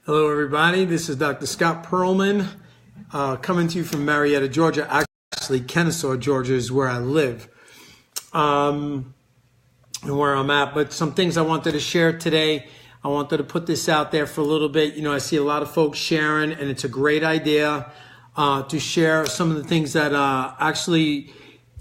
Hello, everybody. This is Dr. Scott Perlman coming to you from Marietta, Georgia. Actually, Kennesaw, Georgia is where I live and where I'm at. But some things I wanted to share today. I wanted to put this out there for a little bit. You know, I see a lot of folks sharing, and it's a great idea to share some of the things that actually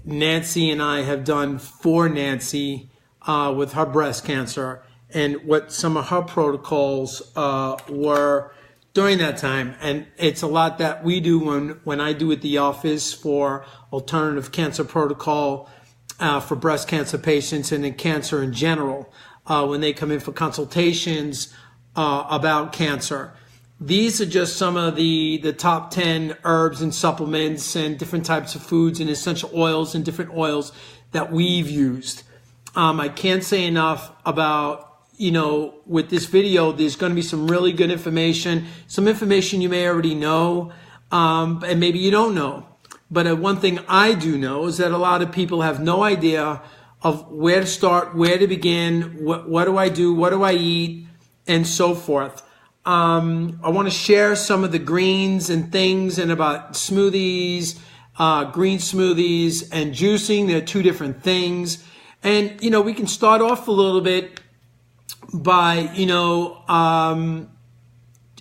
Nancy and I have done for Nancy with her breast cancer, and what some of her protocols were during that time. And it's a lot that we do when I do at the office for alternative cancer protocol for breast cancer patients and in cancer in general when they come in for consultations about cancer. These are just some of the top 10 herbs and supplements and different types of foods and essential oils and different oils that we've used. I can't say enough about, you know, with this video, there's going to be some really good information, some information you may already know, and maybe you don't know. But one thing I do know is that a lot of people have no idea of where to start, where to begin, what do I do, what do I eat, and so forth. I want to share some of the greens and things and about smoothies, green smoothies and juicing. They're two different things. And, you know, we can start off a little bit by, you know,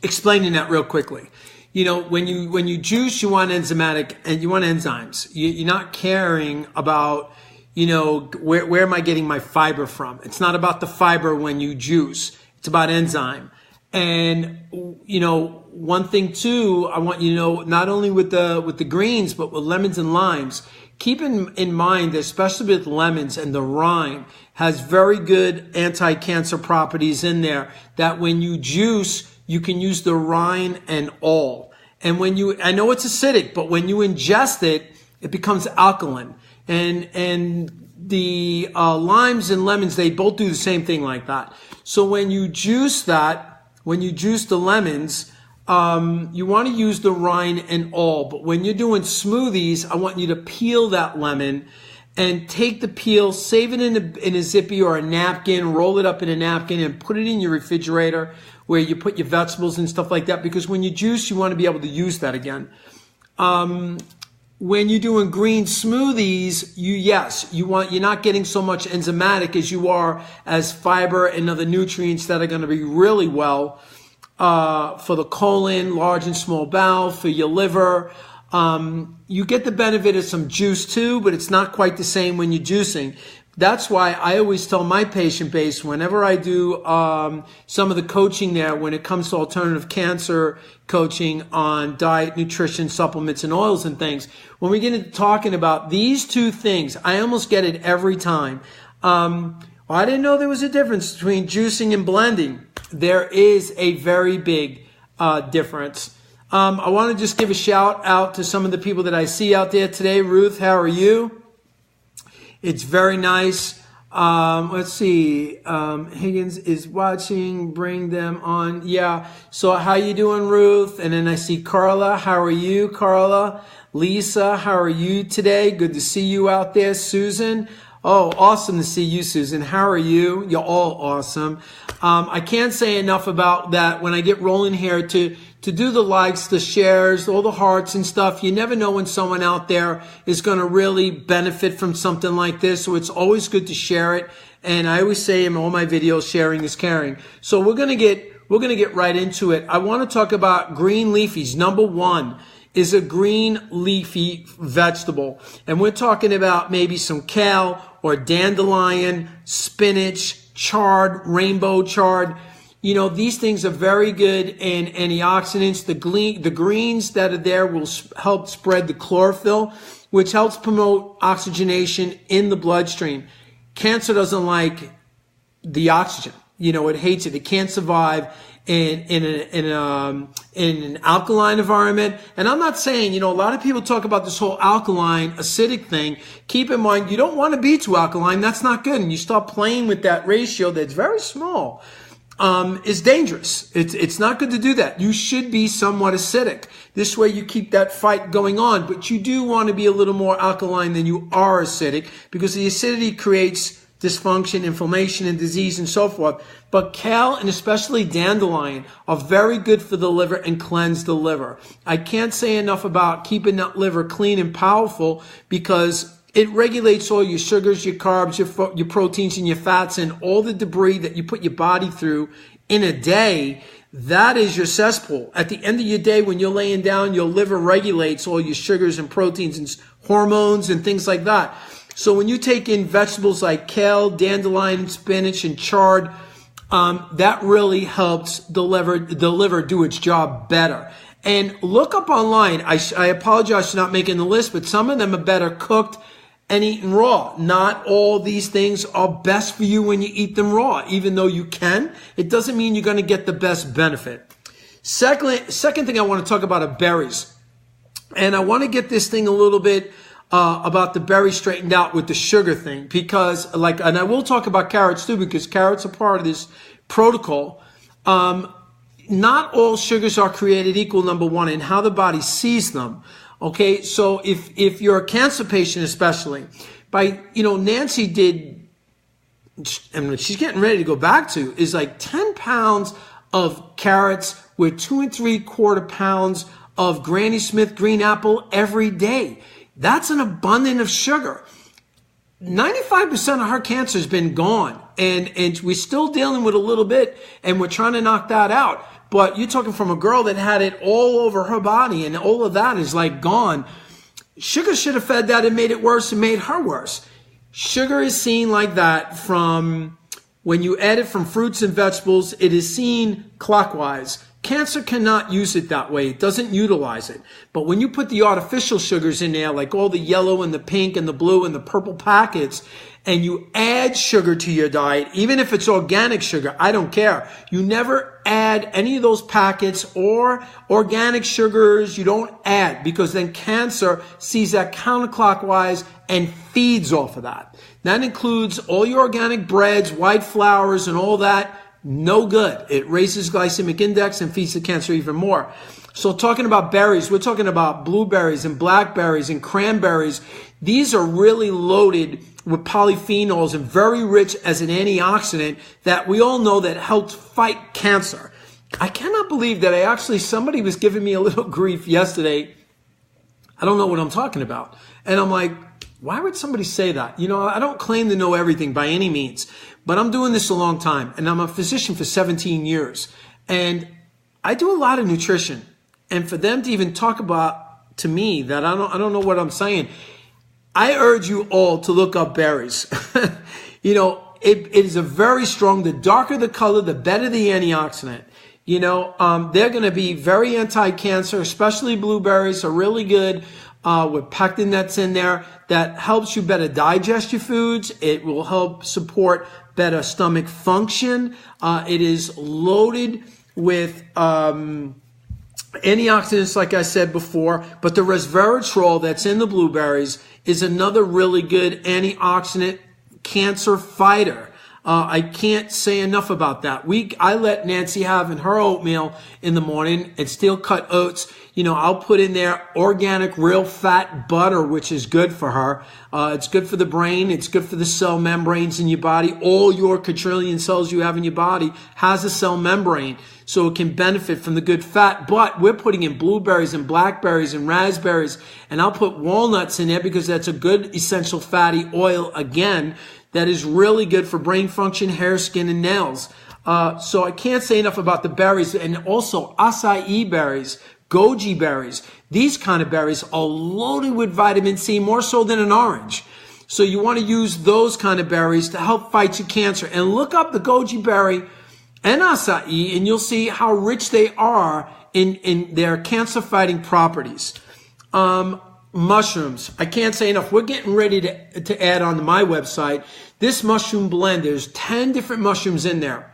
explaining that real quickly. You know, when you juice, you want enzymatic and you want enzymes. You're not caring about, you know, where am I getting my fiber from? It's not about the fiber when you juice. It's about enzyme. And, you know, one thing too, I want you to know, not only with the greens, but with lemons and limes, keep in mind that especially with lemons and the rind has very good anti-cancer properties in there, that when you juice, you can use the rind and all. And I know it's acidic, but when you ingest it, it becomes alkaline. And the limes and lemons, they both do the same thing like that. So when you juice the lemons, you want to use the rind and all. But when you're doing smoothies, I want you to peel that lemon and take the peel, save it in a zippy or a napkin, roll it up in a napkin and put it in your refrigerator where you put your vegetables and stuff like that. Because when you juice, you want to be able to use that again. When you're doing green smoothies, you're not getting so much enzymatic as you are as fiber and other nutrients that are going to be really well for the colon, large and small bowel, for your liver. You get the benefit of some juice too, but it's not quite the same when you're juicing. That's why I always tell my patient base whenever I do some of the coaching there when it comes to alternative cancer coaching on diet, nutrition, supplements, and oils and things, when we get into talking about these two things, I almost get it every time. I didn't know there was a difference between juicing and blending. There is a very big difference. I want to just give a shout out to some of the people that I see out there today. Ruth, how are you? It's very nice. Let's see. Higgins is watching. Bring them on. Yeah. So how you doing, Ruth? And then I see Carla. How are you, Carla? Lisa, how are you today? Good to see you out there. Susan. Oh, awesome to see you, Susan. How are you? You're all awesome. I can't say enough about that when I get rolling here to do the likes, the shares, all the hearts and stuff. You never know when someone out there is going to really benefit from something like this. So it's always good to share it. And I always say in all my videos, sharing is caring. So we're going to get right into it. I want to talk about green leafies. Number one is a green leafy vegetable. And we're talking about maybe some kale or dandelion, spinach, chard, rainbow chard. You know, these things are very good in antioxidants. The greens that are there will help spread the chlorophyll, which helps promote oxygenation in the bloodstream. Cancer doesn't like the oxygen. You know, it hates it. It can't survive in an alkaline environment. And I'm not saying, you know, a lot of people talk about this whole alkaline acidic thing. Keep in mind, you don't want to be too alkaline. That's not good. And you start playing with that ratio that's very small. Is dangerous. It's not good to do that. You should be somewhat acidic. This way you keep that fight going on, but you do want to be a little more alkaline than you are acidic, because the acidity creates dysfunction, inflammation, and disease, and so forth. But kale and especially dandelion are very good for the liver and cleanse the liver. I can't say enough about keeping that liver clean and powerful, because it regulates all your sugars, your carbs, your proteins, and your fats, and all the debris that you put your body through in a day. That is your cesspool. At the end of your day, when you're laying down, your liver regulates all your sugars and proteins and hormones and things like that. So when you take in vegetables like kale, dandelion, spinach, and chard, that really helps the liver do its job better. And look up online. I apologize for not making the list, but some of them are better cooked and eaten raw. Not all these things are best for you when you eat them raw. Even though you can, it doesn't mean you're going to get the best benefit. Second thing I want to talk about are berries. And I want to get this thing a little bit about the berries straightened out with the sugar thing, because and I will talk about carrots too, because carrots are part of this protocol. Not all sugars are created equal, number one, and how the body sees them. Okay, so if you're a cancer patient, especially, Nancy did, and she's getting ready to go back to, is like 10 pounds of carrots with 2 3/4 pounds of Granny Smith green apple every day. That's an abundance of sugar. 95% of her cancer has been gone, and we're still dealing with a little bit, and we're trying to knock that out. But you're talking from a girl that had it all over her body, and all of that is like gone. Sugar should have fed that and made it worse and made her worse. Sugar is seen like that from when you add it from fruits and vegetables. It is seen clockwise. Cancer cannot use it that way. It doesn't utilize it. But when you put the artificial sugars in there, like all the yellow and the pink and the blue and the purple packets, and you add sugar to your diet, even if it's organic sugar, I don't care. You never add any of those packets or organic sugars. You don't add, because then cancer sees that counterclockwise and feeds off of that. That includes all your organic breads, white flours, and all that. No good. It raises glycemic index and feeds the cancer even more. So talking about berries, we're talking about blueberries and blackberries and cranberries. These are really loaded with polyphenols and very rich as an antioxidant that we all know that helps fight cancer. I cannot believe that somebody was giving me a little grief yesterday. I don't know what I'm talking about. And I'm like, why would somebody say that? I don't claim to know everything by any means, but I'm doing this a long time, and I'm a physician for 17 years. And I do a lot of nutrition. And for them to even talk about to me that I don't know what I'm saying, I urge you all to look up berries. It is a very strong, the darker the color, the better the antioxidant. They're going to be very anti-cancer, especially blueberries are really good. With pectin that's in there that helps you better digest your foods. It will help support better stomach function. It is loaded with antioxidants, like I said before, but the resveratrol that's in the blueberries is another really good antioxidant cancer fighter. I can't say enough about that. I let Nancy have in her oatmeal in the morning, and steel cut oats. I'll put in there organic, real fat butter, which is good for her. It's good for the brain. It's good for the cell membranes in your body. All your quadrillion cells you have in your body has a cell membrane, so it can benefit from the good fat. But we're putting in blueberries and blackberries and raspberries, and I'll put walnuts in there because that's a good essential fatty oil again. That is really good for brain function, hair, skin, and nails. So I can't say enough about the berries. And also acai berries, goji berries. These kind of berries are loaded with vitamin C, more so than an orange. So you want to use those kind of berries to help fight your cancer. And look up the goji berry and acai, and you'll see how rich they are in their cancer-fighting properties. Mushrooms. I can't say enough. We're getting ready to add on to my website this mushroom blend. There's 10 different mushrooms in there.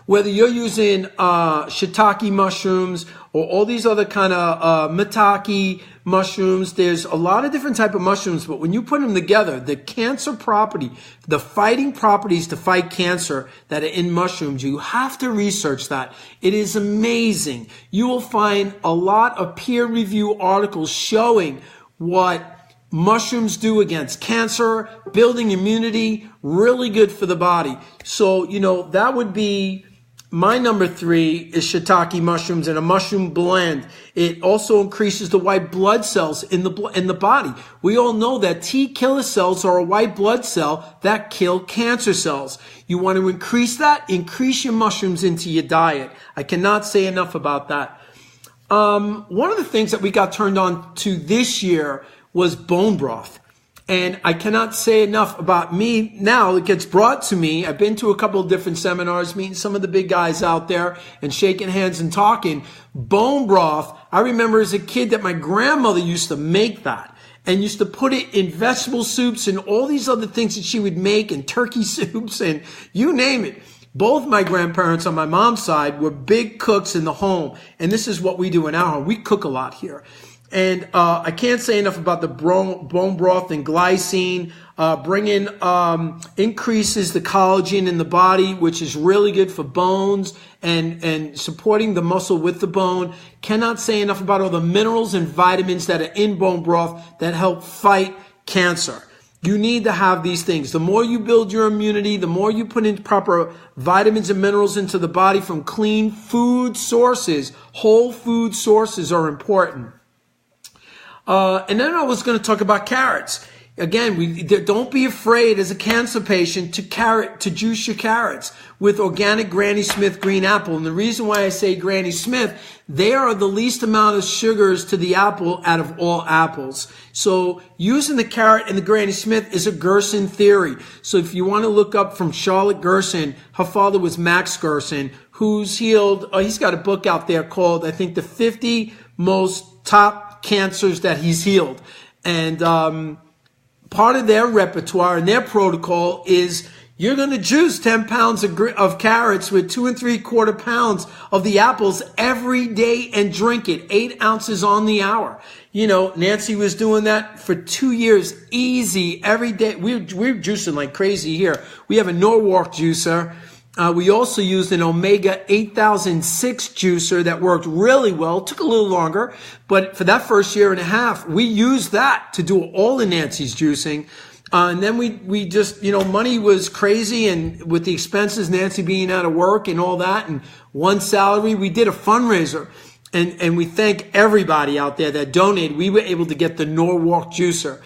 Whether you're using shiitake mushrooms or all these other kind of maitake mushrooms, there's a lot of different type of mushrooms, but when you put them together, the cancer property, the fighting properties to fight cancer that are in mushrooms, you have to research that. It is amazing. You will find a lot of peer review articles showing what mushrooms do against cancer, building immunity, really good for the body. So, that would be my number 3 is shiitake mushrooms and a mushroom blend. It also increases the white blood cells in the body. We all know that T killer cells are a white blood cell that kill cancer cells. You want to increase that? Increase your mushrooms into your diet. I cannot say enough about that. One of the things that we got turned on to this year was bone broth. And I cannot say enough about me. Now it gets brought to me. I've been to a couple of different seminars, meeting some of the big guys out there and shaking hands and talking. Bone broth, I remember as a kid that my grandmother used to make that and used to put it in vegetable soups and all these other things that she would make, and turkey soups and you name it. Both my grandparents on my mom's side were big cooks in the home. And this is what we do in our home. We cook a lot here. And I can't say enough about the bone broth and glycine. Increases the collagen in the body, which is really good for bones and supporting the muscle with the bone. Cannot say enough about all the minerals and vitamins that are in bone broth that help fight cancer. You need to have these things. The more you build your immunity, the more you put in proper vitamins and minerals into the body from clean food sources. Whole food sources are important. And then I was going to talk about carrots. Again, don't be afraid as a cancer patient to juice your carrots with organic Granny Smith green apple. And the reason why I say Granny Smith, they are the least amount of sugars to the apple out of all apples. So using the carrot and the Granny Smith is a Gerson theory. So if you want to look up from Charlotte Gerson, her father was Max Gerson, who's healed, he's got a book out there called, I think, the 50 most top cancers that he's healed. And part of their repertoire and their protocol is you're going to juice 10 pounds of carrots with 2 3/4 pounds of the apples every day and drink it 8 ounces on the hour. Nancy was doing that for 2 years, easy, every day. We're juicing like crazy here. We have a Norwalk juicer. We also used an Omega 8006 juicer that worked really well. It took a little longer, but for that first year and a half, we used that to do all of Nancy's juicing. And then we just, money was crazy, and with the expenses, Nancy being out of work and all that, and one salary, we did a fundraiser. And we thank everybody out there that donated. We were able to get the Norwalk juicer.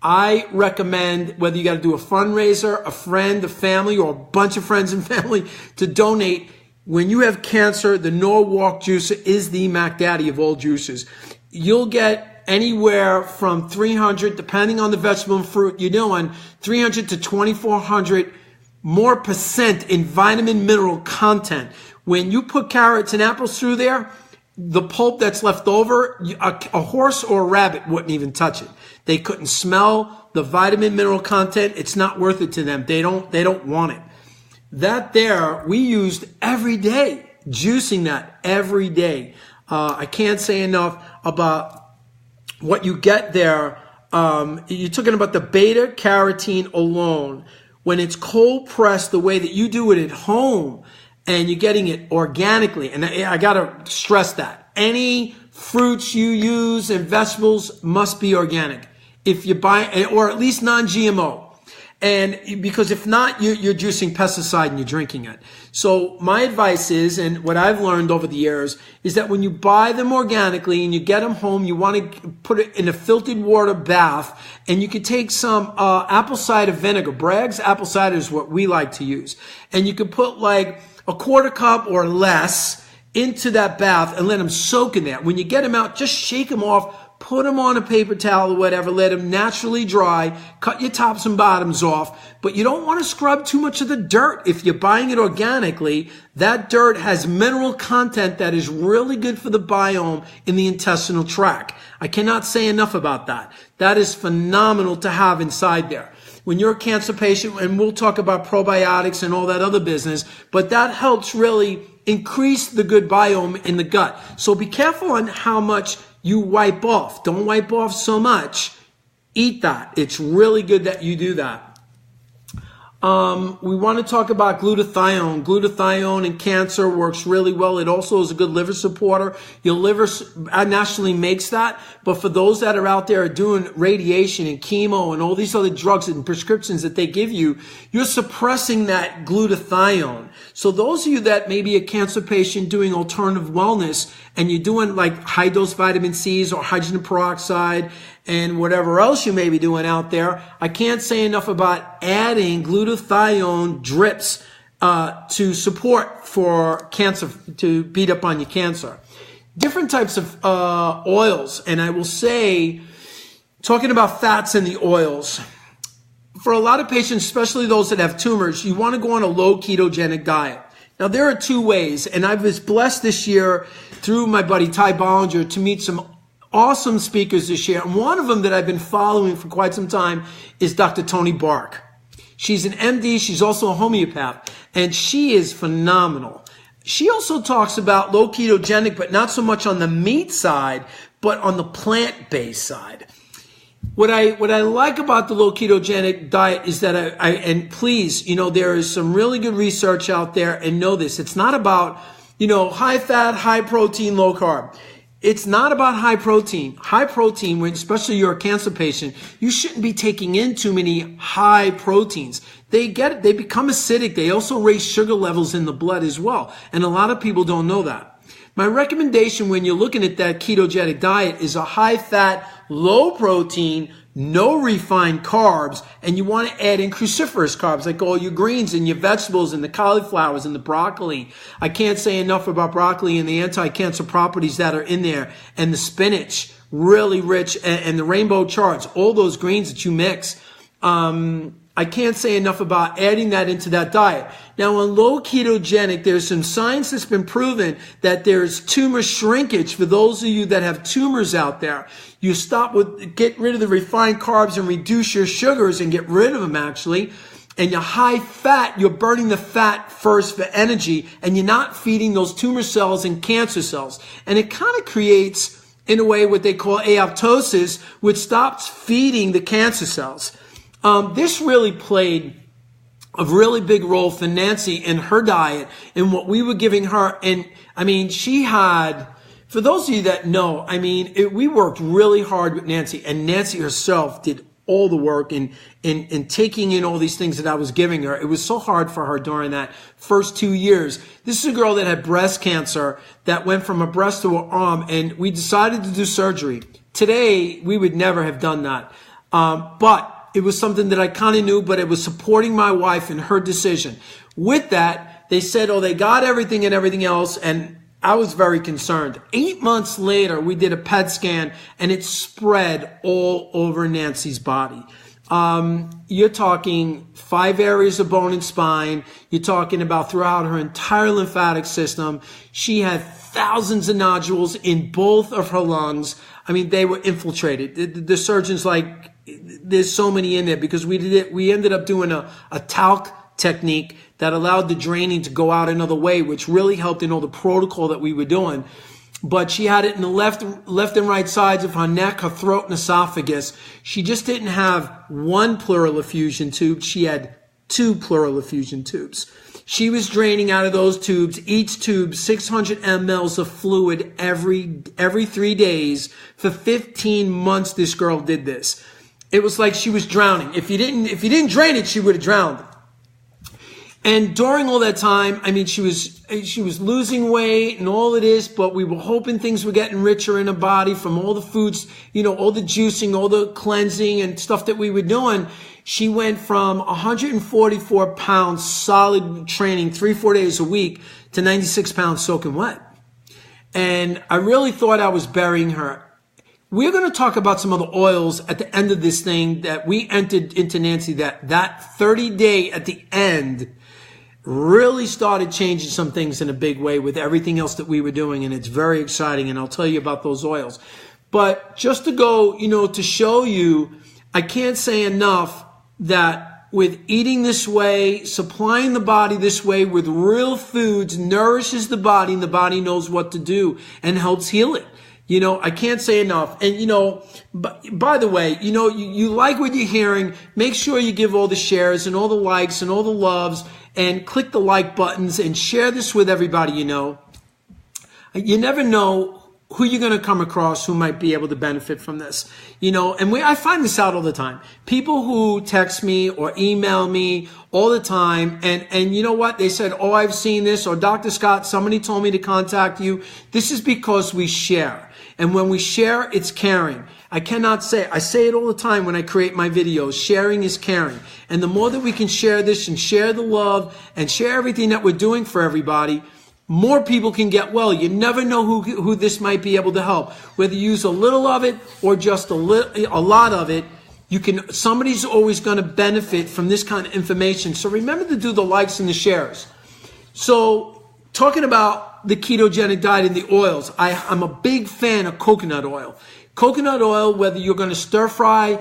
I recommend, whether you got to do a fundraiser, a friend, a family, or a bunch of friends and family to donate. When you have cancer, the Norwalk juicer is the Mac Daddy of all juices. You'll get anywhere from 300, depending on the vegetable and fruit you're doing, 300 to 2,400 more percent in vitamin mineral content. When you put carrots and apples through there, the pulp that's left over, a horse or a rabbit wouldn't even touch it. They couldn't smell the vitamin mineral content. It's not worth it to them. They don't want it. That there, we used every day, juicing that every day. I can't say enough about what you get there. You're talking about the beta carotene alone. When it's cold pressed the way that you do it at home, and you're getting it organically. And I got to stress that. Any fruits you use and vegetables must be organic. If you buy, or at least non-GMO. And because if not, you're juicing pesticide and you're drinking it. So my advice is, and what I've learned over the years, is that when you buy them organically and you get them home, you want to put it in a filtered water bath, and you could take some apple cider vinegar. Bragg's apple cider is what we like to use. And you could put like a 1/4 cup or less into that bath and let them soak in there. When you get them out, just shake them off, put them on a paper towel or whatever, let them naturally dry, cut your tops and bottoms off, but you don't want to scrub too much of the dirt. If you're buying it organically, that dirt has mineral content that is really good for the biome in the intestinal tract. I cannot say enough about that. That is phenomenal to have inside there. When you're a cancer patient, and we'll talk about probiotics and all that other business, but that helps really increase the good biome in the gut. So be careful on how much you wipe off. Don't wipe off so much. Eat that. It's really good that you do that. We want to talk about glutathione. Glutathione in cancer works really well. It also is a good liver supporter. Your liver naturally makes that. But for those that are out there doing radiation and chemo and all these other drugs and prescriptions that they give you, you're suppressing that glutathione. So those of you that may be a cancer patient doing alternative wellness and you're doing like high dose vitamin C's or hydrogen peroxide and whatever else you may be doing out there, I can't say enough about adding glutathione drips to support for cancer, to beat up on your cancer. Different types of oils, and I will say, talking about fats in the oils, for a lot of patients, especially those that have tumors, you want to go on a low ketogenic diet. Now, there are two ways, and I was blessed this year through my buddy Ty Bollinger to meet some awesome speakers this year. And one of them that I've been following for quite some time is Dr. Toni Bark. She's an MD. She's also a homeopath, and she is phenomenal. She also talks about low ketogenic, but not so much on the meat side, but on the plant-based side. What I like about the low ketogenic diet is that and please, there is some really good research out there, and know this. It's not about, high fat, high protein, low carb. It's not about high protein. High protein, when especially you're a cancer patient, you shouldn't be taking in too many high proteins. They become acidic. They also raise sugar levels in the blood as well. And a lot of people don't know that. My recommendation when you're looking at that ketogenic diet is a high fat, low protein, no refined carbs, and you want to add in cruciferous carbs like all your greens and your vegetables and the cauliflowers and the broccoli. I can't say enough about broccoli and the anti-cancer properties that are in there, and the spinach, really rich, and the rainbow charts, all those greens that you mix. I can't say enough about adding that into that diet. Now, on low ketogenic, there's some science that's been proven that there's tumor shrinkage for those of you that have tumors out there. You get rid of the refined carbs and reduce your sugars and get rid of them actually. And your high fat, you're burning the fat first for energy, and you're not feeding those tumor cells and cancer cells. And it kind of creates, in a way, what they call apoptosis, which stops feeding the cancer cells. This really played a really big role for Nancy in her diet and what we were giving her. And I mean, she had, for those of you that know, we worked really hard with Nancy, and Nancy herself did all the work in taking in all these things that I was giving her. It was so hard for her during that first 2 years. This is a girl that had breast cancer that went from a breast to an arm, and we decided to do surgery. Today, we would never have done that. But it was something that I kind of knew, but it was supporting my wife in her decision. With that, they said, they got everything and everything else, and I was very concerned. 8 months later, we did a PET scan, and it spread all over Nancy's body. You're talking 5 areas of bone and spine. You're talking about throughout her entire lymphatic system. She had thousands of nodules in both of her lungs. They were infiltrated. The surgeon's like, there's so many in there, because we ended up doing a talc technique that allowed the draining to go out another way, which really helped in all the protocol that we were doing. But she had it in the left and right sides of her neck, her throat, and esophagus. She just didn't have one pleural effusion tube. She had 2 pleural effusion tubes. She was draining out of those tubes, each tube 600 mLs of fluid every 3 days. For 15 months, this girl did this. It was like she was drowning. If you didn't drain it, she would have drowned. And during all that time, she was losing weight and all it is, but we were hoping things were getting richer in her body from all the foods, all the juicing, all the cleansing and stuff that we were doing. She went from 144 pounds solid training 3-4 days a week to 96 pounds soaking wet. And I really thought I was burying her. We're going to talk about some of the oils at the end of this thing that we entered into Nancy, that 30-day at the end really started changing some things in a big way with everything else that we were doing. And it's very exciting. And I'll tell you about those oils. But just to go, to show you, I can't say enough that with eating this way, supplying the body this way with real foods, nourishes the body, and the body knows what to do and helps heal it. I can't say enough. And, by the way, you like what you're hearing. Make sure you give all the shares and all the likes and all the loves and click the like buttons and share this with everybody you know. You never know who you're going to come across who might be able to benefit from this. And I find this out all the time. People who text me or email me all the time, and you know what? They said, oh, I've seen this, or Dr. Scott, somebody told me to contact you. This is because we share. And when we share, it's caring. I say it all the time when I create my videos, sharing is caring. And the more that we can share this and share the love and share everything that we're doing for everybody, more people can get well. You never know who this might be able to help. Whether you use a little of it or just a lot of it, somebody's always going to benefit from this kind of information. So remember to do the likes and the shares. So talking about the ketogenic diet and the oils, I'm a big fan of coconut oil. Coconut oil, whether you're going to stir fry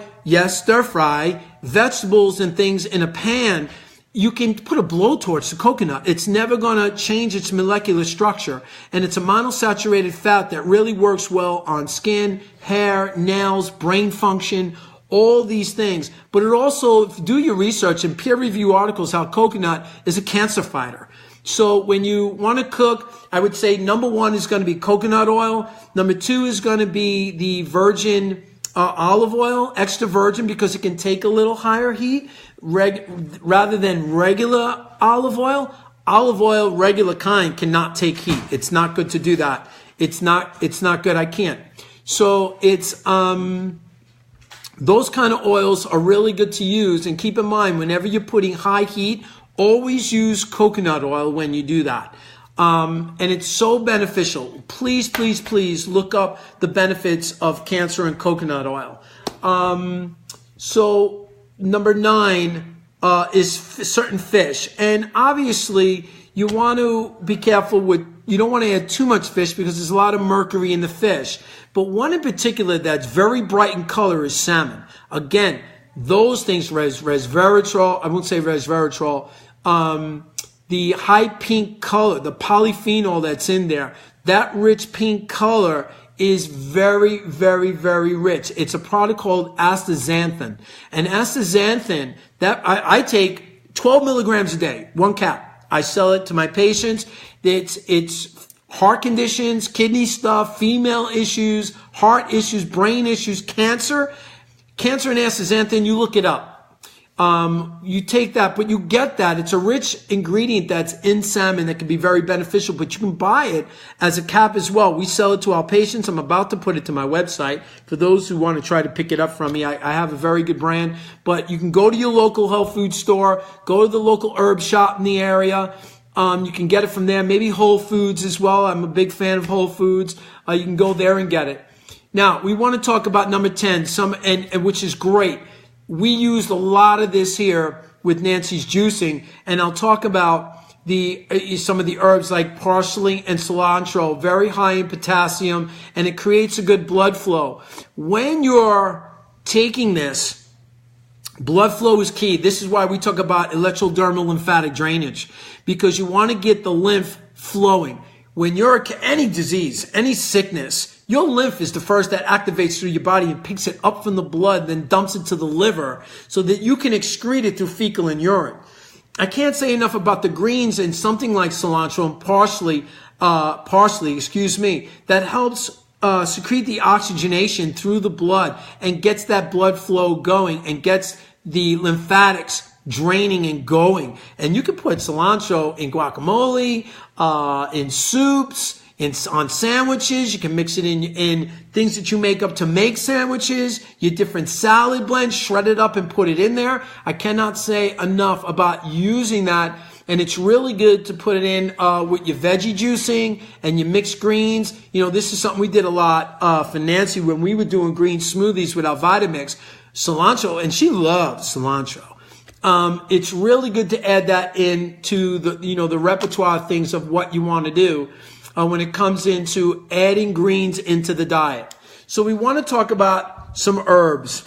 vegetables and things in a pan, you can put a blowtorch to coconut. It's never going to change its molecular structure. And it's a monounsaturated fat that really works well on skin, hair, nails, brain function, all these things. But it also, if you do your research and peer review articles, how coconut is a cancer fighter. So when you want to cook, I would say number 1 is going to be coconut oil. Number 2 is going to be the virgin olive oil, extra virgin, because it can take a little higher heat rather than regular olive oil. Olive oil, regular kind, cannot take heat. It's not good to do that. It's not good. I can't. So it's those kind of oils are really good to use. And keep in mind, whenever you're putting high heat, always use coconut oil when you do that. And it's so beneficial. Please, please, please look up the benefits of cancer and coconut oil. So number 9 is certain fish. And obviously, you want to be careful you don't want to add too much fish because there's a lot of mercury in the fish. But one in particular that's very bright in color is salmon. Again, those things, resveratrol, I won't say resveratrol, the high pink color, the polyphenol that's in there, that rich pink color is very, very, very rich. It's a product called astaxanthin. And astaxanthin, that I take 12 milligrams a day, 1 cap. I sell it to my patients. It's heart conditions, kidney stuff, female issues, heart issues, brain issues, cancer and astaxanthin, you look it up. You take that, but you get that. It's a rich ingredient that's in salmon that can be very beneficial, but you can buy it as a cap as well. We sell it to our patients. I'm about to put it to my website for those who want to try to pick it up from me. I have a very good brand, but you can go to your local health food store, go to the local herb shop in the area. You can get it from there, maybe Whole Foods as well. I'm a big fan of Whole Foods. You can go there and get it. Now, we want to talk about number 10, which is great. We used a lot of this here with Nancy's juicing, and I'll talk about some of the herbs like parsley and cilantro, very high in potassium, and it creates a good blood flow. When you're taking this, blood flow is key. This is why we talk about electrodermal lymphatic drainage, because you want to get the lymph flowing. When you're any disease, any sickness, your lymph is the first that activates through your body and picks it up from the blood, then dumps it to the liver so that you can excrete it through fecal and urine. I can't say enough about the greens and something like cilantro and parsley, that helps secrete the oxygenation through the blood and gets that blood flow going and gets the lymphatics draining and going. And you can put cilantro in guacamole, in soups, on sandwiches. You can mix it in things that you make up to make sandwiches, your different salad blends, shred it up and put it in there. I cannot say enough about using that. And it's really good to put it in with your veggie juicing and your mixed greens. This is something we did a lot for Nancy when we were doing green smoothies with our Vitamix. Cilantro, and she loved cilantro. It's really good to add that into the repertoire of things of what you want to do when it comes into adding greens into the diet. So we want to talk about some herbs.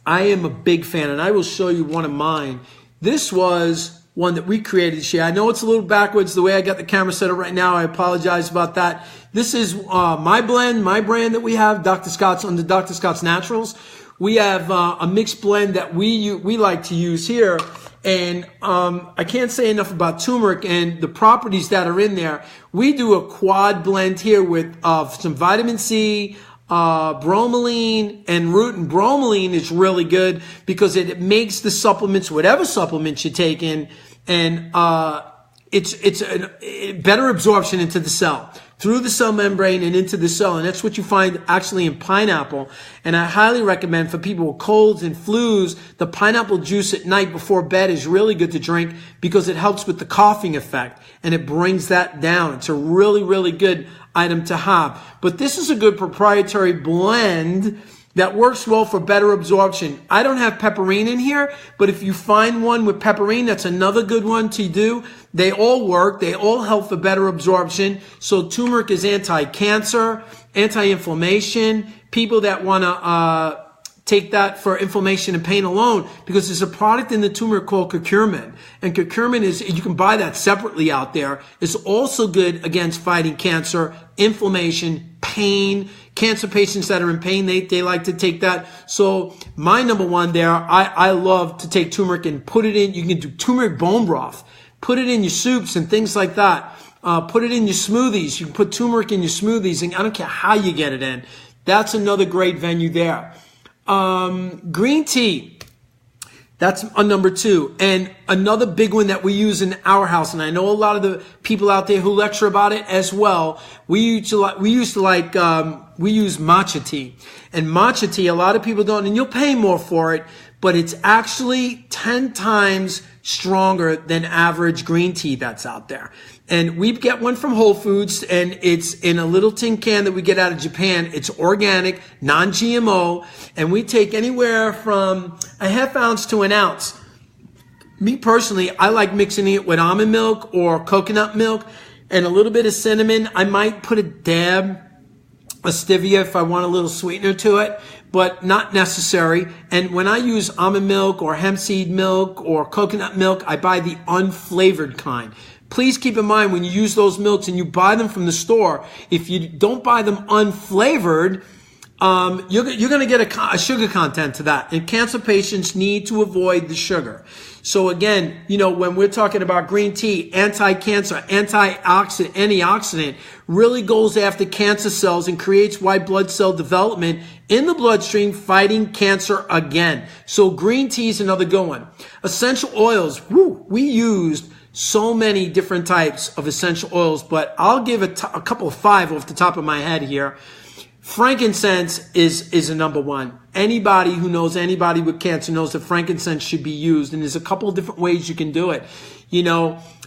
I am a big fan, and I will show you one of mine. This was one that we created this year. I know it's a little backwards the way I got the camera set up right now. I apologize about that. This is my blend, my brand that we have, Dr. Scott's, under Dr. Scott's Naturals. We have a mixed blend that we like to use here. And I can't say enough about turmeric and the properties that are in there. We do a quad blend here with some vitamin C, bromelain, and rutin. Bromelain is really good because it makes the supplements, whatever supplements you take in, and it's a better absorption into the cell, through the cell membrane and into the cell. And that's what you find actually in pineapple. And I highly recommend for people with colds and flus, the pineapple juice at night before bed is really good to drink because it helps with the coughing effect and it brings that down. It's a really, really good item to have. But this is a good proprietary blend that works well for better absorption. I don't have pepperine in here, but if you find one with pepperine, that's another good one to do. They all work. They all help for better absorption. So turmeric is anti-cancer, anti-inflammation. People that want to take that for inflammation and pain alone, because there's a product in the turmeric called curcumin. And curcumin is, you can buy that separately out there. It's also good against fighting cancer, inflammation, pain. Cancer patients that are in pain, they like to take that. So my number one there, I love to take turmeric and put it in. You can do turmeric bone broth. Put it in your soups and things like that. Put it in your smoothies. You can put turmeric in your smoothies, and I don't care how you get it in. That's another great venue there. Green tea. That's a number two. And another big one that we use in our house, and I know a lot of the people out there who lecture about it as well, we use matcha tea. And matcha tea, a lot of people don't, and you'll pay more for it, but it's actually 10 times stronger than average green tea that's out there. And we get one from Whole Foods, and it's in a little tin can that we get out of Japan. It's organic, non-GMO, and we take anywhere from a half ounce to an ounce. Me personally, I like mixing it with almond milk or coconut milk and a little bit of cinnamon. I might put a dab of stevia if I want a little sweetener to it, but not necessary. And when I use almond milk or hemp seed milk or coconut milk, I buy the unflavored kind. Please keep in mind when you use those milks and you buy them from the store, if you don't buy them unflavored, you're going to get a sugar content to that. And cancer patients need to avoid the sugar. So again, when we're talking about green tea, anti-cancer, antioxidant really goes after cancer cells and creates white blood cell development in the bloodstream, fighting cancer again. So green tea is another good one. Essential oils. We used so many different types of essential oils, but I'll give a couple of 5 off the top of my head here. Frankincense is a number one. Anybody who knows anybody with cancer knows that frankincense should be used, and there's a couple of different ways you can do it.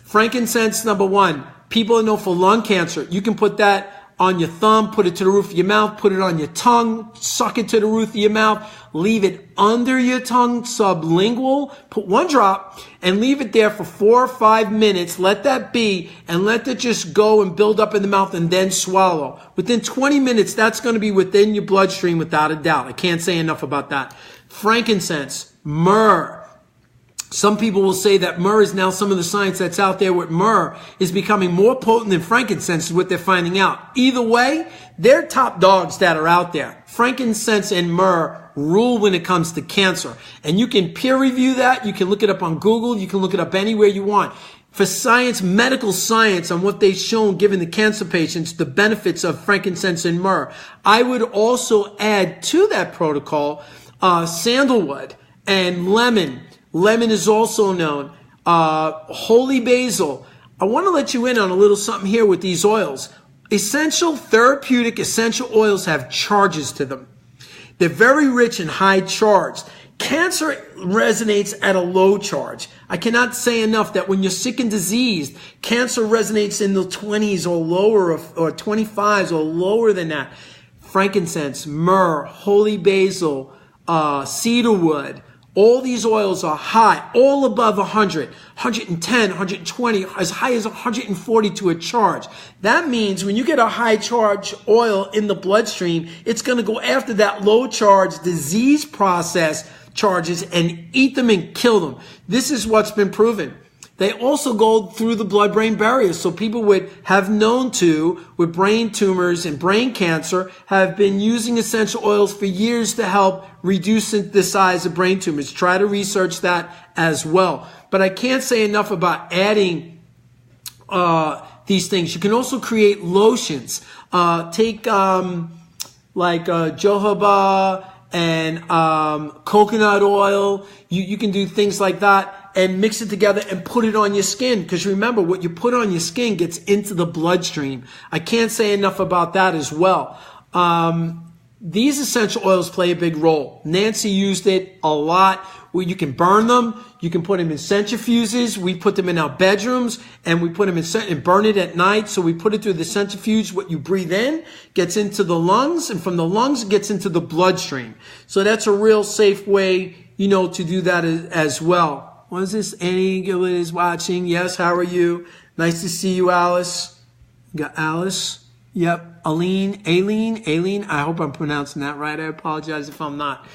Frankincense, number one. People know for lung cancer, you can put that on your thumb, put it to the roof of your mouth, put it on your tongue, suck it to the roof of your mouth, leave it under your tongue, sublingual, put 1 drop, and leave it there for 4 or 5 minutes. Let that be, and let it just go and build up in the mouth, and then swallow. Within 20 minutes, that's going to be within your bloodstream without a doubt. I can't say enough about that. Frankincense, myrrh. Some people will say that myrrh is now, some of the science that's out there with myrrh is becoming more potent than frankincense is what they're finding out. Either way, they're top dogs that are out there. Frankincense and myrrh rule when it comes to cancer. And you can peer review that. You can look it up on Google. You can look it up anywhere you want. For science, medical science, on what they've shown given the cancer patients, the benefits of frankincense and myrrh. I would also add to that protocol sandalwood and lemon. Lemon is also known. Holy basil. I want to let you in on a little something here with these oils. Therapeutic essential oils have charges to them. They're very rich and high charged. Cancer resonates at a low charge. I cannot say enough that when you're sick and diseased, cancer resonates in the 20s or lower, or 25s or lower than that. Frankincense, myrrh, holy basil, cedarwood. All these oils are high, all above 100, 110, 120, as high as 140 to a charge. That means when you get a high charge oil in the bloodstream, it's going to go after that low charge disease process charges and eat them and kill them. This is what's been proven. They also go through the blood-brain barrier. So people with brain tumors and brain cancer have been using essential oils for years to help reduce the size of brain tumors. Try to research that as well. But I can't say enough about adding these things. You can also create lotions. Take jojoba and coconut oil. You can do things like that and mix it together and put it on your skin. Because remember, what you put on your skin gets into the bloodstream. I can't say enough about that as well. These essential oils play a big role. Nancy used it a lot. Where you can burn them, you can put them in centrifuges. We put them in our bedrooms, and we put them in and burn it at night. So we put it through the centrifuge. What you breathe in gets into the lungs, and from the lungs it gets into the bloodstream. So that's a real safe way, to do that as well. What is this? Annie Gillett is watching. Yes, how are you? Nice to see you, Alice. You got Alice. Yep. Aileen. I hope I'm pronouncing that right. I apologize if I'm not.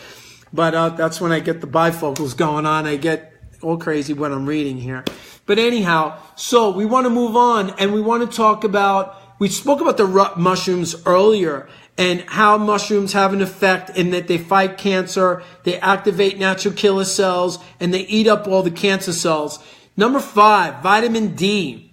But that's when I get the bifocals going on. I get all crazy when I'm reading here. But anyhow, so we want to move on, and we want to talk about, we spoke about the mushrooms earlier and how mushrooms have an effect in that they fight cancer, they activate natural killer cells, and they eat up all the cancer cells. Number 5, vitamin D.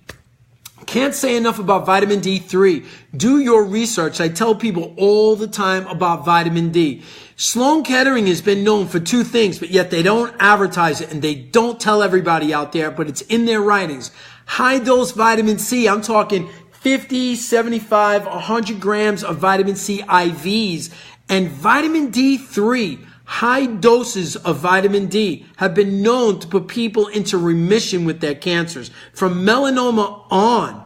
Can't say enough about vitamin D3. Do your research. I tell people all the time about vitamin D. Sloan Kettering has been known for 2 things, but yet they don't advertise it and they don't tell everybody out there, but it's in their writings. High dose vitamin C, I'm talking 50, 75, 100 grams of vitamin C IVs, and vitamin D3. High doses of vitamin D have been known to put people into remission with their cancers. From melanoma on,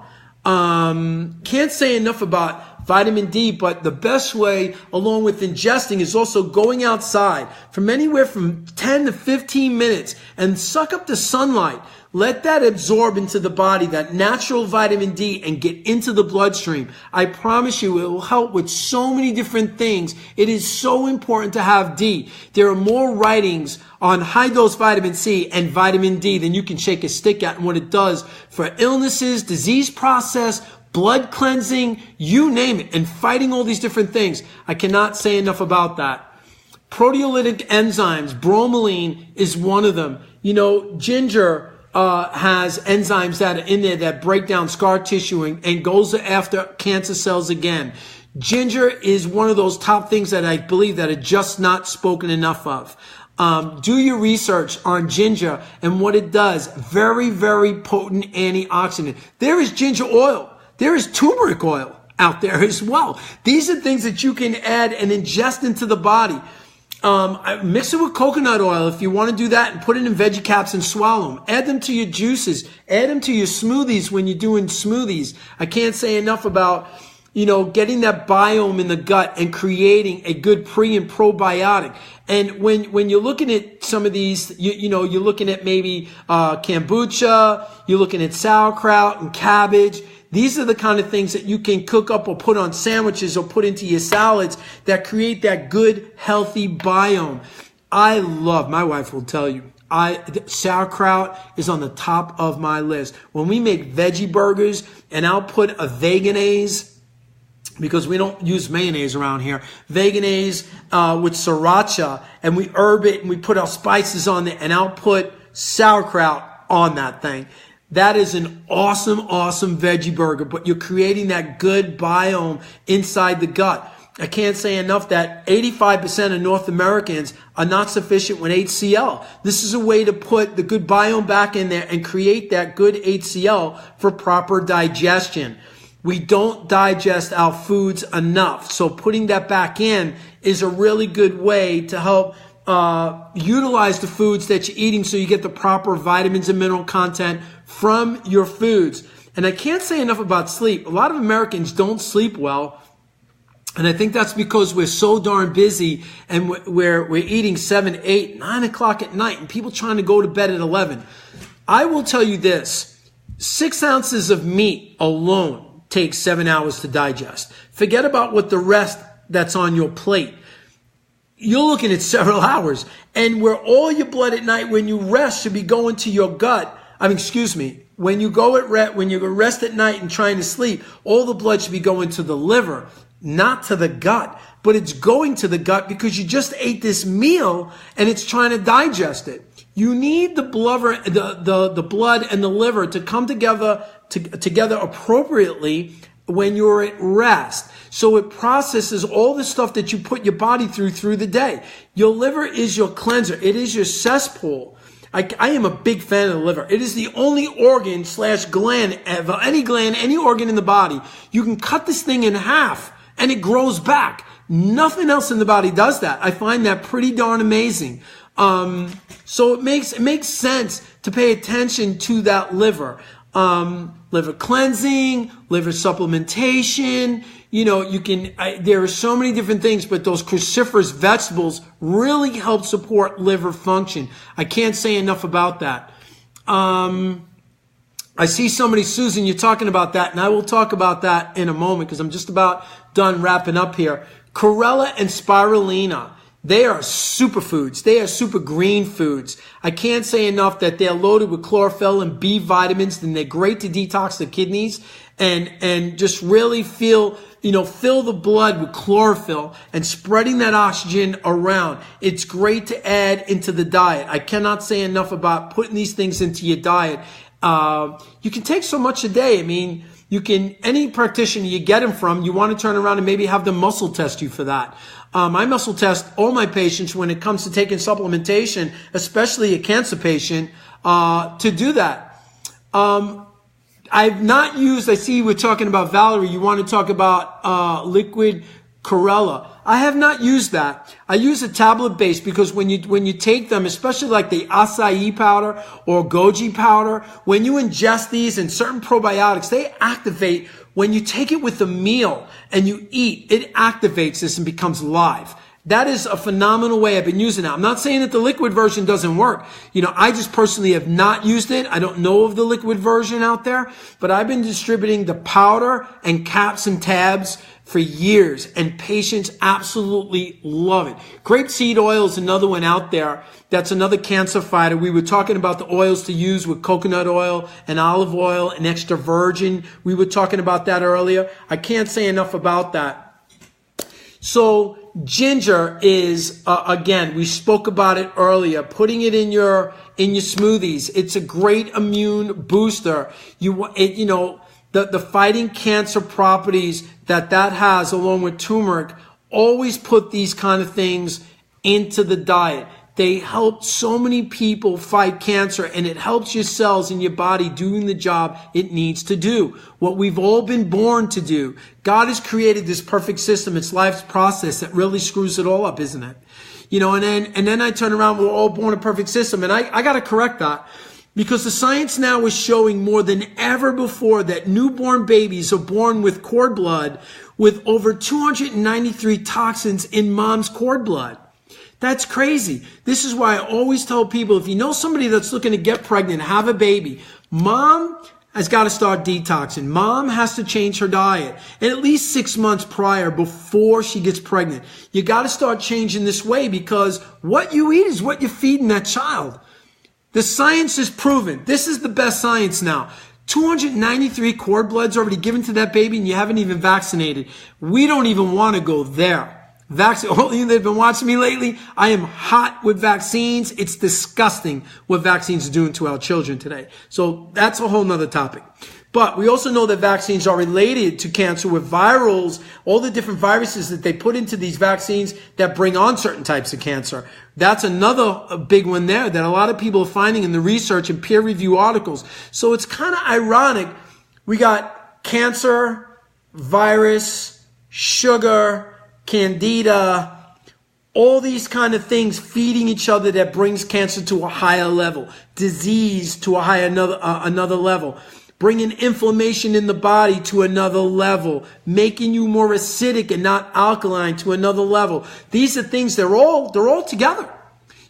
can't say enough about vitamin D, but the best way, along with ingesting, is also going outside from anywhere from 10 to 15 minutes and suck up the sunlight. Let that absorb into the body, that natural vitamin D, and get into the bloodstream. I promise you, it will help with so many different things. It is so important to have D. There are more writings on high-dose vitamin C and vitamin D than you can shake a stick at, and what it does for illnesses, disease process, blood cleansing, you name it, and fighting all these different things. I cannot say enough about that. Proteolytic enzymes, bromelain is one of them. Ginger has enzymes that are in there that break down scar tissue and goes after cancer cells again. Ginger is one of those top things that I believe that are just not spoken enough of. Do your research on ginger and what it does. Very, very potent antioxidant. There is ginger oil. There is turmeric oil out there as well. These are things that you can add and ingest into the body. Mix it with coconut oil if you want to do that, and put it in veggie caps and swallow them. Add them to your juices. Add them to your smoothies when you're doing smoothies. I can't say enough about, getting that biome in the gut and creating a good pre and probiotic. And when you're looking at some of these, you're looking at maybe kombucha, you're looking at sauerkraut and cabbage. These are the kind of things that you can cook up or put on sandwiches or put into your salads that create that good, healthy biome. My wife will tell you, sauerkraut is on the top of my list. When we make veggie burgers, and I'll put a veganese, because we don't use mayonnaise around here, veganese with sriracha, and we herb it and we put our spices on there, and I'll put sauerkraut on that thing. That is an awesome, awesome veggie burger, but you're creating that good biome inside the gut. I can't say enough that 85% of North Americans are not sufficient with HCl. This is a way to put the good biome back in there and create that good HCl for proper digestion. We don't digest our foods enough, so putting that back in is a really good way to help utilize the foods that you're eating so you get the proper vitamins and mineral content from your foods. And I can't say enough about sleep. A lot of Americans don't sleep well, and I think that's because we're so darn busy, and we're eating 7, 8, 9 o'clock at night, and people trying to go to bed at 11. I will tell you this, 6 ounces of meat alone takes 7 hours to digest. Forget about what the rest that's on your plate. You're looking at several hours, and where all your blood at night when you rest should be going to your gut. when you go when you rest at night and trying to sleep, all the blood should be going to the liver, not to the gut. But it's going to the gut because you just ate this meal and it's trying to digest it. You need the blood and the liver to come together appropriately when you're at rest. So it processes all the stuff that you put your body through the day. Your liver is your cleanser. It is your cesspool. I am a big fan of the liver. It is the only organ / gland, any organ in the body. You can cut this thing in half and it grows back. Nothing else in the body does that. I find that pretty darn amazing. So it makes sense to pay attention to that liver. Liver cleansing, liver supplementation. There are so many different things, but those cruciferous vegetables really help support liver function. I can't say enough about that. I see somebody, Susan, you're talking about that, and I will talk about that in a moment because I'm just about done wrapping up here. Chlorella and spirulina. They are superfoods. They are super green foods. I can't say enough that they're loaded with chlorophyll and B vitamins, and they're great to detox the kidneys and just really fill the blood with chlorophyll and spreading that oxygen around. It's great to add into the diet. I cannot say enough about putting these things into your diet. You can take so much a day. Any practitioner you get them from, you want to turn around and maybe have them muscle test you for that. I muscle test all my patients when it comes to taking supplementation, especially a cancer patient, to do that. I've not used, I see we're talking about Valerie, you want to talk about liquid chlorella. I have not used that. I use a tablet base because when you take them, especially like the acai powder or goji powder, when you ingest these and certain probiotics, they activate when you take it with a meal and you eat, it activates this and becomes live. That is a phenomenal way I've been using it. I'm not saying that the liquid version doesn't work. I just personally have not used it. I don't know of the liquid version out there, but I've been distributing the powder and caps and tabs for years, and patients absolutely love it. Grapeseed oil is another one out there. That's another cancer fighter. We were talking about the oils to use with coconut oil and olive oil and extra virgin. We were talking about that earlier. I can't say enough about that. So ginger is, again, we spoke about it earlier, putting it in your smoothies. It's a great immune booster. The fighting cancer properties that has, along with turmeric, always put these kind of things into the diet. They help so many people fight cancer, and it helps your cells in your body doing the job it needs to do. What we've all been born to do. God has created this perfect system. It's life's process that really screws it all up, isn't it? And then I turn around, we're all born a perfect system. And I got to correct that. Because the science now is showing more than ever before that newborn babies are born with cord blood with over 293 toxins in mom's cord blood. That's crazy. This is why I always tell people, if you know somebody that's looking to get pregnant, have a baby, mom has got to start detoxing. Mom has to change her diet, and at least 6 months prior, before she gets pregnant. You got to start changing this way, because what you eat is what you're feeding that child. The science is proven. This is the best science now. 293 cord bloods already given to that baby, and you haven't even vaccinated. We don't even want to go there. All of you that have been watching me lately, I am hot with vaccines. It's disgusting what vaccines are doing to our children today. So that's a whole nother topic. But we also know that vaccines are related to cancer with virals, all the different viruses that they put into these vaccines that bring on certain types of cancer. That's another big one there that a lot of people are finding in the research and peer review articles. So it's kind of ironic. We got cancer, virus, sugar, candida, all these kind of things feeding each other that brings cancer to a higher level, disease to a higher another level, bringing inflammation in the body to another level, making you more acidic and not alkaline to another level. These are things, they're all together.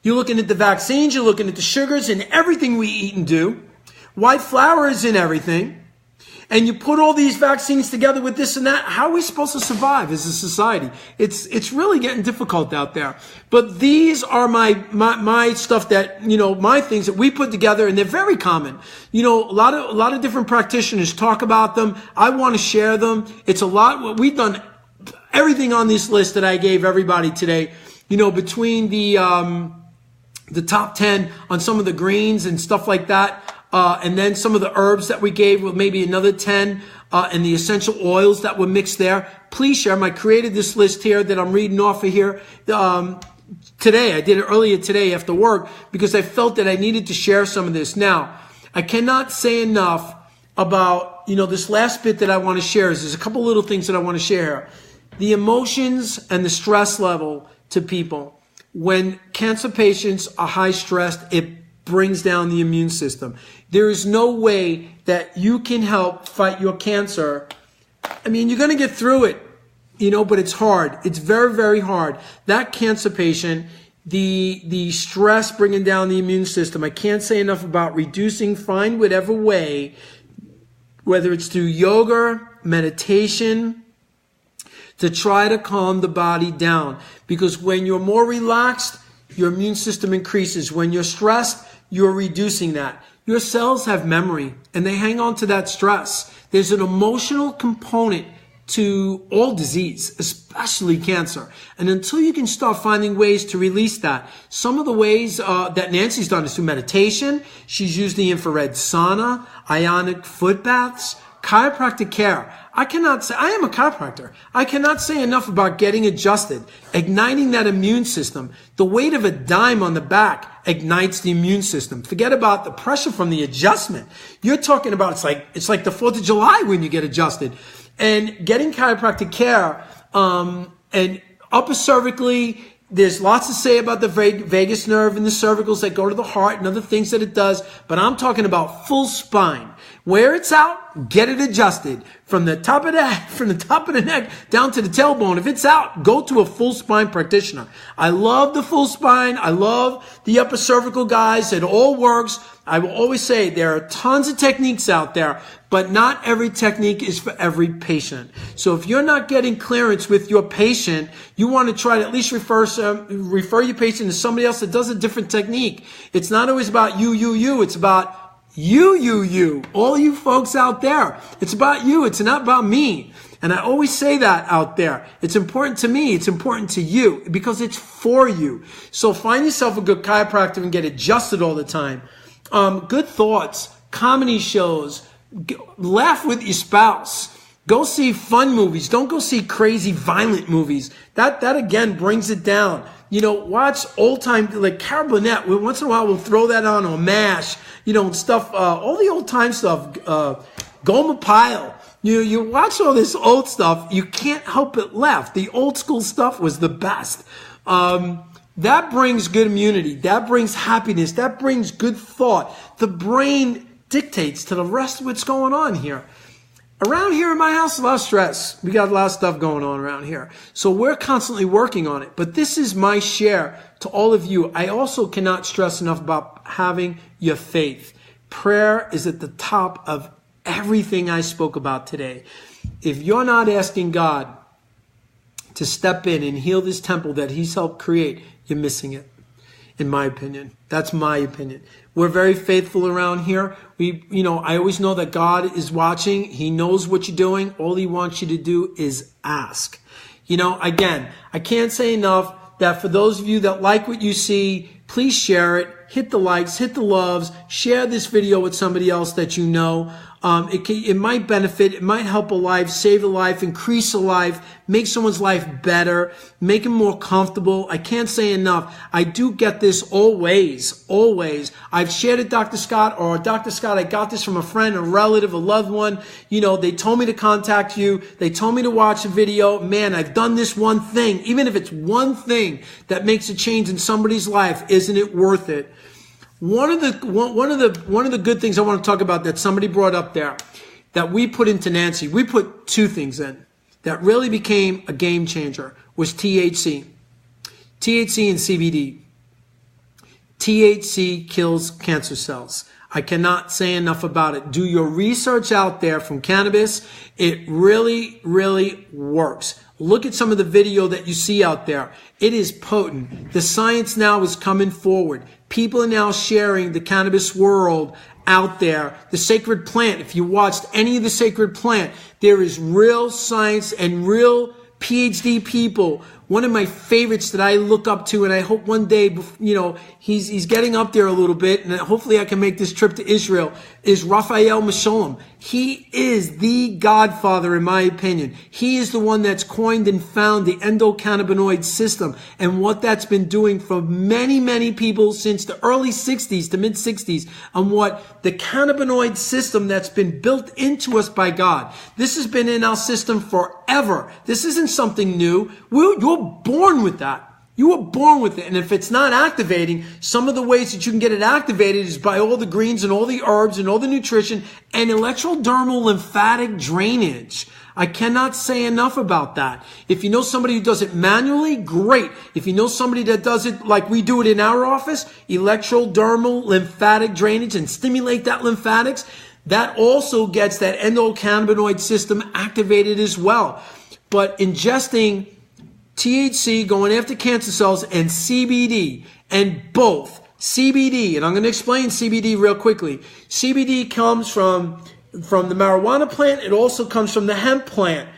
You're looking at the vaccines, you're looking at the sugars and everything we eat and do. White flour is in everything. and you put all these vaccines together with this and that, how are we supposed to survive as a society? It's really getting difficult out there. But these are my stuff that, my things that we put together, and they're very common. A lot of different practitioners talk about them. I want to share them. It's a lot. We've done everything on this list that I gave everybody today, between the top 10 on some of the greens and stuff like that. And then some of the herbs that we gave with maybe another 10, and the essential oils that were mixed there. Please share them. I created this list here that I'm reading off of here. Today, I did it earlier today after work because I felt that I needed to share some of this. Now, I cannot say enough about, this last bit that I want to share. There's a couple little things that I want to share here. The emotions and the stress level to people. When cancer patients are high stressed, it brings down the immune system. There is no way that you can help fight your cancer. I mean, you're going to get through it, but it's hard. It's very, very hard. That cancer patient, the stress bringing down the immune system, I can't say enough about reducing, find whatever way, whether it's through yoga, meditation, to try to calm the body down. Because when you're more relaxed, your immune system increases. When you're stressed, you're reducing that. Your cells have memory, and they hang on to that stress. There's an emotional component to all disease, especially cancer. And until you can start finding ways to release that, some of the ways that Nancy's done is through meditation. She's used the infrared sauna, ionic foot baths, chiropractic care. I am a chiropractor. I cannot say enough about getting adjusted, igniting that immune system. The weight of a dime on the back ignites the immune system. Forget about the pressure from the adjustment. You're talking about, it's like the 4th of July when you get adjusted. And getting chiropractic care, and upper cervically, there's lots to say about the vagus nerve and the cervicals that go to the heart and other things that it does. But I'm talking about full spine. Where it's out, get it adjusted. From the top of the neck down to the tailbone. If it's out, go to a full spine practitioner. I love the full spine. I love the upper cervical guys. It all works. I will always say there are tons of techniques out there, but not every technique is for every patient. So if you're not getting clearance with your patient, you want to try to at least refer your patient to somebody else that does a different technique. It's not always about you. It's about you, all you folks out there. It's about you. It's not about me. And I always say that out there. It's important to me. It's important to you because it's for you. So find yourself a good chiropractor and get adjusted all the time. Good thoughts, comedy shows, laugh with your spouse. Go see fun movies. Don't go see crazy, violent movies. That again brings it down. Watch old time, like Carol Burnett. Once in a while, we'll throw that on or MASH, and stuff, all the old time stuff, Goma Pyle. You watch all this old stuff, you can't help but laugh. The old school stuff was the best. That brings good immunity. That brings happiness. That brings good thought. The brain dictates to the rest of what's going on here. Around here in my house, a lot of stress. We got a lot of stuff going on around here. So we're constantly working on it. But this is my share to all of you. I also cannot stress enough about having your faith. Prayer is at the top of everything I spoke about today. If you're not asking God to step in and heal this temple that He's helped create, you're missing it, in my opinion. That's my opinion. We're very faithful around here. I always know that God is watching. He knows what you're doing. All He wants you to do is ask. Again, I can't say enough that for those of you that like what you see, please share it. Hit the likes, hit the loves, share this video with somebody else that you know. It might benefit, it might help a life, save a life, increase a life, make someone's life better, make them more comfortable. I can't say enough. I do get this always. I've shared it, Dr. Scott, or Dr. Scott, I got this from a friend, a relative, a loved one. They told me to contact you. They told me to watch a video. Man, I've done this one thing. Even if it's one thing that makes a change in somebody's life, isn't it worth it? One of the good things I want to talk about that somebody brought up there that we put into Nancy, we put two things in that really became a game changer was THC. THC and CBD. THC kills cancer cells. I cannot say enough about it. Do your research out there from cannabis. It really, really works. Look at some of the video that you see out there. It is potent. The science now is coming forward. People are now sharing the cannabis world out there. The sacred plant, if you watched any of the sacred plant, there is real science and real PhD people. One of my favorites that I look up to, and I hope one day, he's getting up there a little bit, and hopefully I can make this trip to Israel, is Raphael Mechoulam. He is the godfather, in my opinion. He is the one that's coined and found the endocannabinoid system and what that's been doing for many, many people since the early 60s to mid 60s, and what the cannabinoid system that's been built into us by God. This has been in our system forever. This isn't something new. You're born with that. You were born with it. And if it's not activating, some of the ways that you can get it activated is by all the greens and all the herbs and all the nutrition and electrodermal lymphatic drainage. I cannot say enough about that. If you know somebody who does it manually, great. If you know somebody that does it like we do it in our office, electrodermal lymphatic drainage, and stimulate that lymphatics, that also gets that endocannabinoid system activated as well. But ingesting THC, going after cancer cells, and CBD, and both CBD, and I'm going to explain CBD real quickly. CBD comes from the marijuana plant. It also comes from the hemp plant.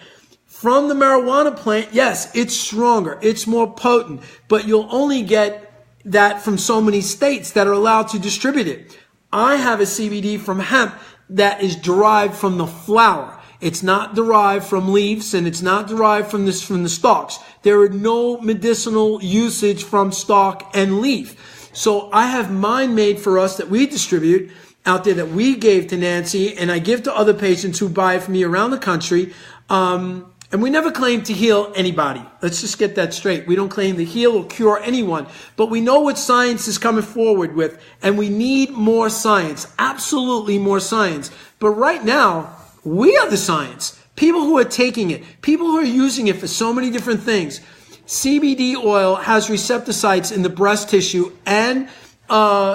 From the marijuana plant, yes, it's stronger, it's more potent, but you'll only get that from so many states that are allowed to distribute it. I have a CBD from hemp that is derived from the flower. It's not derived from leaves, and it's not derived from the stalks. There are no medicinal usage from stalk and leaf. So I have mine made for us that we distribute out there, that we gave to Nancy, and I give to other patients who buy it from me around the country. And we never claim to heal anybody. Let's just get that straight. We don't claim to heal or cure anyone, but we know what science is coming forward with, and we need more science, absolutely more science. But right now, we are the science. People who are taking it, people who are using it for so many different things. CBD oil has receptor sites in the breast tissue and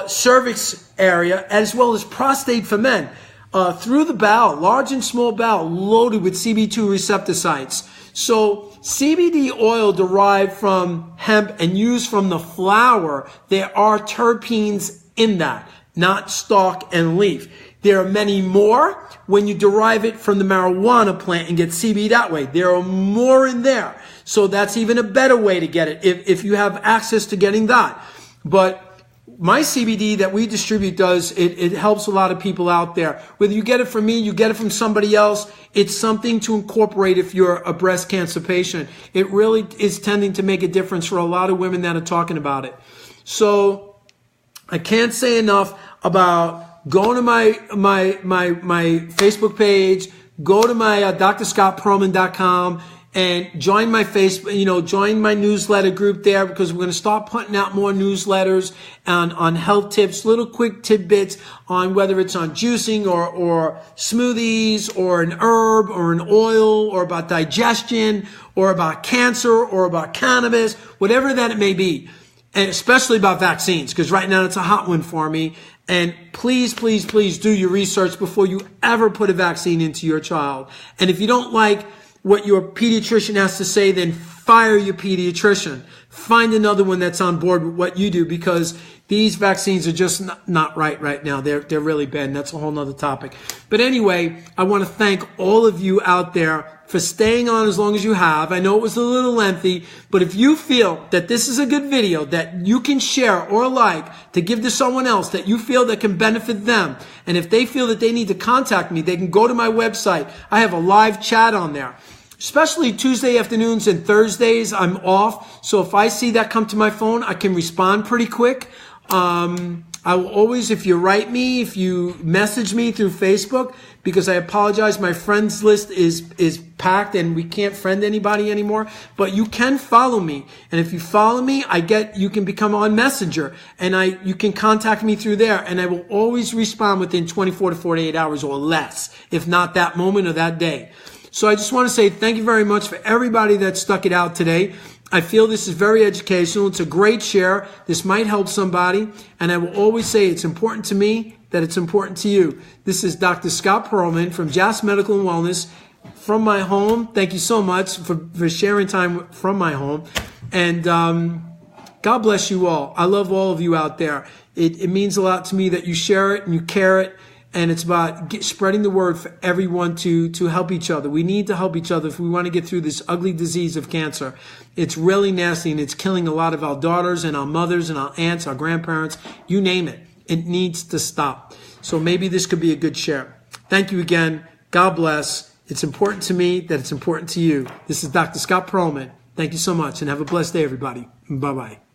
cervix area, as well as prostate for men. Through the bowel, large and small bowel, loaded with CB2 receptor sites. So CBD oil derived from hemp and used from the flower, there are terpenes in that, not stalk and leaf. There are many more when you derive it from the marijuana plant and get CBD that way. There are more in there. So that's even a better way to get it if you have access to getting that. But my CBD that we distribute it helps a lot of people out there. Whether you get it from me, you get it from somebody else, it's something to incorporate if you're a breast cancer patient. It really is tending to make a difference for a lot of women that are talking about it. So I can't say enough about go to my Facebook page, go to my drscottperlman.com, and join my join my newsletter group there, because we're going to start putting out more newsletters on health tips, little quick tidbits on whether it's on juicing or smoothies or an herb or an oil or about digestion or about cancer or about cannabis, whatever that it may be. And especially about vaccines, because right now it's a hot one for me. And please, please, please do your research before you ever put a vaccine into your child. And if you don't like what your pediatrician has to say, then fire your pediatrician. Find another one that's on board with what you do, because these vaccines are just not right now. They're really bad, and that's a whole nother topic. But anyway, I want to thank all of you out there for staying on as long as you have. I know it was a little lengthy, but if you feel that this is a good video that you can share or like to give to someone else that you feel that can benefit them, and if they feel that they need to contact me, they can go to my website. I have a live chat on there. Especially Tuesday afternoons and Thursdays, I'm off. So if I see that come to my phone, I can respond pretty quick. I will always, if you write me, if you message me through Facebook, because I apologize, my friends list is packed and we can't friend anybody anymore, but you can follow me. And if you follow me, you can become on Messenger, and you can contact me through there, and I will always respond within 24 to 48 hours or less, if not that moment or that day. So I just want to say thank you very much for everybody that stuck it out today. I feel this is very educational. It's a great share. This might help somebody. And I will always say it's important to me that it's important to you. This is Dr. Scott Perlman from Jas Medical and Wellness from my home. Thank you so much for sharing time from my home. And God bless you all. I love all of you out there. It means a lot to me that you share it and you care it. And it's about spreading the word for everyone to help each other. We need to help each other if we want to get through this ugly disease of cancer. It's really nasty, and it's killing a lot of our daughters and our mothers and our aunts, our grandparents, you name it. It needs to stop. So maybe this could be a good share. Thank you again. God bless. It's important to me that it's important to you. This is Dr. Scott Perlman. Thank you so much, and have a blessed day, everybody. Bye-bye.